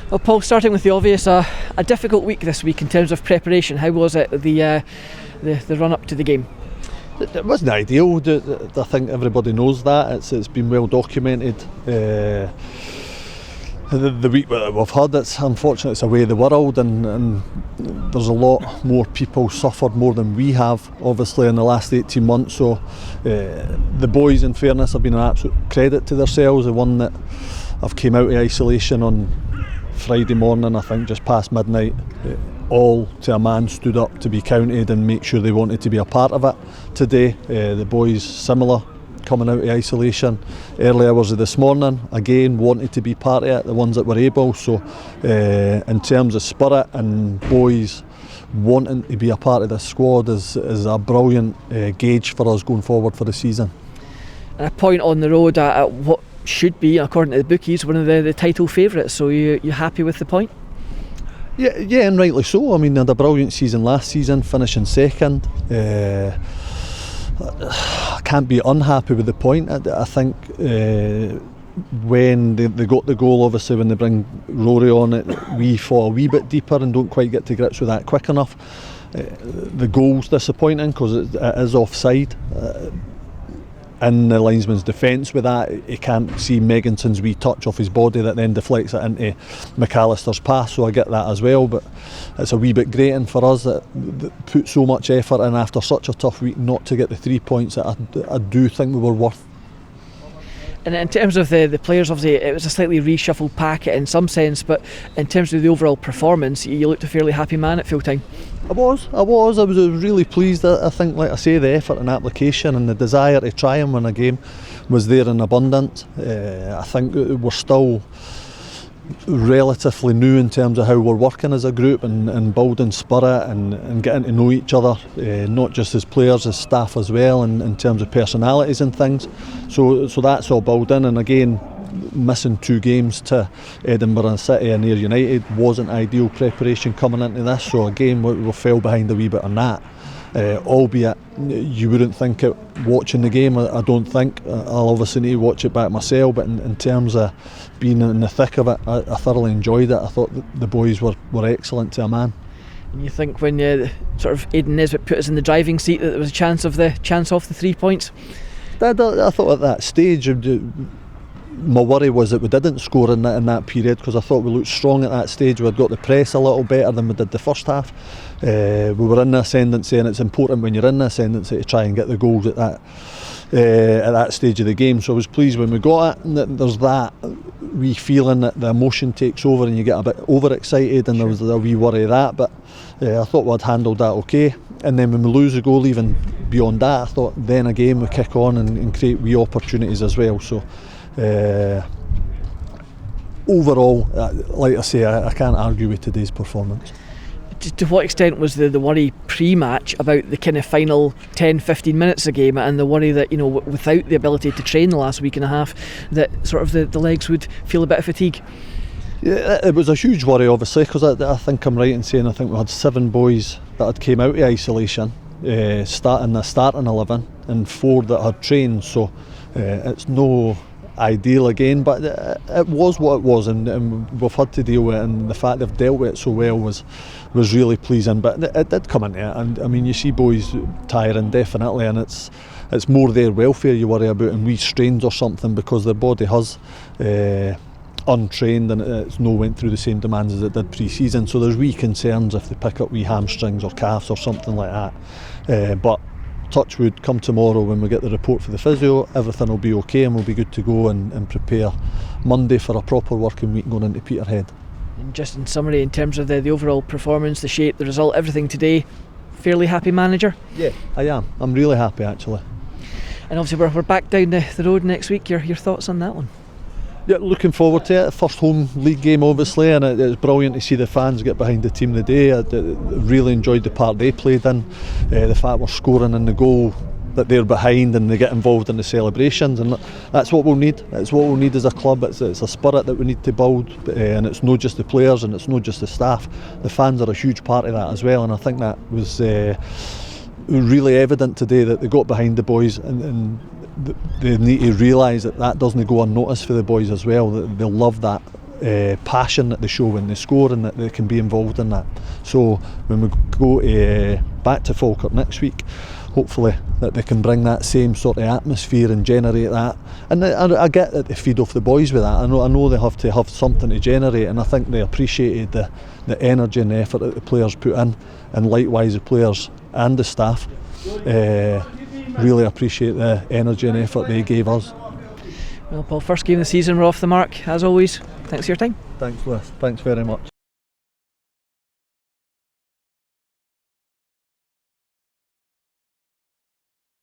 Well, Paul, starting with the obvious, a difficult week this week in terms of preparation. How was it, the run up to the game? It wasn't ideal. I think everybody knows that. It's been well documented. The week that we've had, it's unfortunate, it's a way of the world, and there's a lot more people suffered more than we have, obviously, in the last 18 months. So the boys, in fairness, have been an absolute credit to themselves. The one that have came out of isolation on Friday morning, I think just past midnight, all to a man stood up to be counted and make sure they wanted to be a part of it today. The boys similar, coming out of isolation early hours of this morning, again wanted to be part of it, the ones that were able. So in terms of spirit and boys wanting to be a part of the squad is a brilliant gauge for us going forward for the season. And a point on the road at what should be, according to the bookies, one of the title favourites. So you happy with the point? Yeah, and rightly so. I mean, they had a brilliant season last season, finishing second. I can't be unhappy with the point. I think when they got the goal, obviously when they bring Rory on it, we fall a wee bit deeper and don't quite get to grips with that quick enough. The goal's disappointing because it is offside. In the linesman's defence with that, he can't see Megginson's wee touch off his body that then deflects it into McAllister's pass, so I get that as well. But it's a wee bit grating for us that put so much effort in after such a tough week not to get the 3 points that I do think we were worth. And in terms of the players, obviously it was a slightly reshuffled packet in some sense, but in terms of the overall performance, you looked a fairly happy man at full time. I was really pleased. I think, like I say, the effort and application and the desire to try and win a game was there in abundance. I think we're still relatively new in terms of how we're working as a group and building spirit and getting to know each other, not just as players, as staff as well, and in terms of personalities and things. So that's all building, and again, missing 2 games to Edinburgh City and Ayr United wasn't ideal preparation coming into this. So again, we fell behind a wee bit on that. Albeit you wouldn't think it watching the game. I don't think. I'll obviously need to watch it back myself, but in terms of being in the thick of it, I thoroughly enjoyed it. I thought the boys were excellent to a man. And you think when sort of Aidan Nesbitt put us in the driving seat that there was a chance off the 3 points? I thought at that stage, my worry was that we didn't score in that period, because I thought we looked strong at that stage. We had got the press a little better than we did the first half. We were in the ascendancy, and it's important when you're in the ascendancy to try and get the goals at that stage of the game. So I was pleased when we got it. And there's that wee feeling that the emotion takes over and you get a bit overexcited, and there was a wee worry of that. But I thought we'd handled that okay. And then when we lose a goal, even beyond that, I thought then again we kick on and create wee opportunities as well. So overall, like I say, I can't argue with today's performance. To what extent was the worry pre-match about the kind of final 10-15 minutes of game, and the worry that, without the ability to train the last week and a half, that sort of the legs would feel a bit of fatigue? Yeah, it was a huge worry, obviously, because I think I'm right in saying I think we had 7 boys that had came out of isolation, starting the starting 11, and 4 that had trained. So it's no ideal again, but it was what it was, and we've had to deal with it, and the fact they've dealt with it so well was really pleasing. But it did come into it, and I mean, you see boys tiring definitely, and it's more their welfare you worry about, and wee strains or something, because their body has untrained and it's no went through the same demands as it did pre-season. So there's wee concerns if they pick up wee hamstrings or calves or something like that, but touch wood, come tomorrow when we get the report for the physio, everything will be okay and we'll be good to go and prepare Monday for a proper working week going into Peterhead. And just in summary, in terms of the overall performance, the shape, the result, everything today, fairly happy manager? Yeah, I am. I'm really happy actually. And obviously we're back down the road next week. Your thoughts on that one? Yeah, looking forward to it. First home league game, obviously, and it's brilliant to see the fans get behind the team today. I really enjoyed the part they played in. The fact we're scoring in the goal that they're behind, and they get involved in the celebrations, and that's what we'll need. It's what we'll need as a club. It's a spirit that we need to build, and it's not just the players and it's not just the staff. The fans are a huge part of that as well, and I think that was really evident today, that they got behind the boys, and they need to realise that doesn't go unnoticed for the boys as well. They'll love that passion that they show when they score and that they can be involved in that. So when we go back to Falkirk next week, hopefully that they can bring that same sort of atmosphere and generate that. And I get that they feed off the boys with that. I know they have to have something to generate, and I think they appreciated the energy and the effort that the players put in, and likewise the players and the staff really appreciate the energy and effort they gave us. Well, Paul, first game of the season, we're off the mark as always. Thanks for your time. Thanks, Liz. Thanks very much.